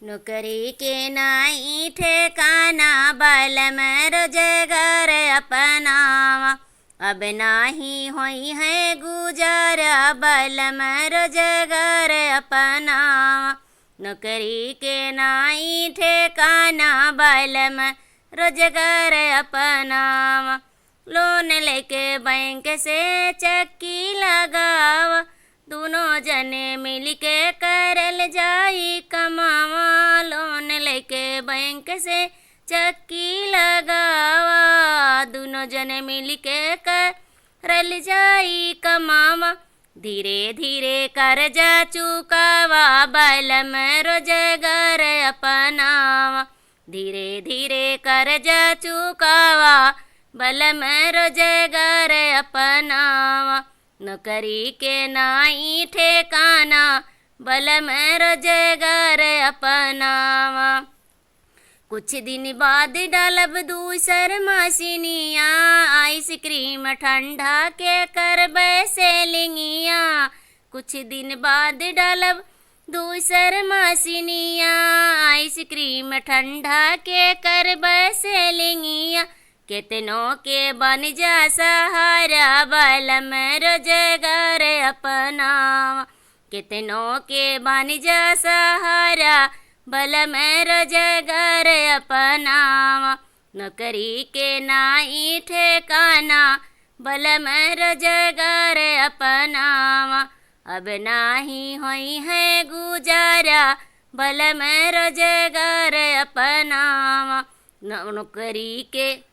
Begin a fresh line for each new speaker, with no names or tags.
नौकरी के नाई ठेकाना बलम रोजगार अपनावा। अब नाही होई है गुजारा बलम रोजगार अपनावा। नौकरी के नाई ठेकाना बलम रोजगार अपनावा। लोन लेके बैंक से चक्की लगावा। दोनों जने मिलके करल जाई कमावा। लोन लेके बैंक से चक्की लगावा। दोनों जने मिलके करल जाई कमावा। धीरे धीरे कर्जा चुकावा बलम रोजगार अपनावा। धीरे धीरे कर्जा चुकावा बलम रोजगार अपनावा। नौकरी के नाई ठेकाना बलम रोजगार अपनावा। कुछ दिन बाद डालब दूसर मशीनिया। आइसक्रीम ठंडा के करबे सेलिंगिया। कुछ दिन बाद डालब दूसर मशीनिया। आइसक्रीम ठंडा के करबे सेलिंगिया। केतनों के बन जा सहारा बलम रोजगार अपनावा। केतनों के बन जा सहारा बलम रोजगार अपनावा। नौकरी के नाई ठेकाना बलम रोजगार अपनावा। अब नाही होई है गुजारा बलम रोजगार अपनावा। नौकरी के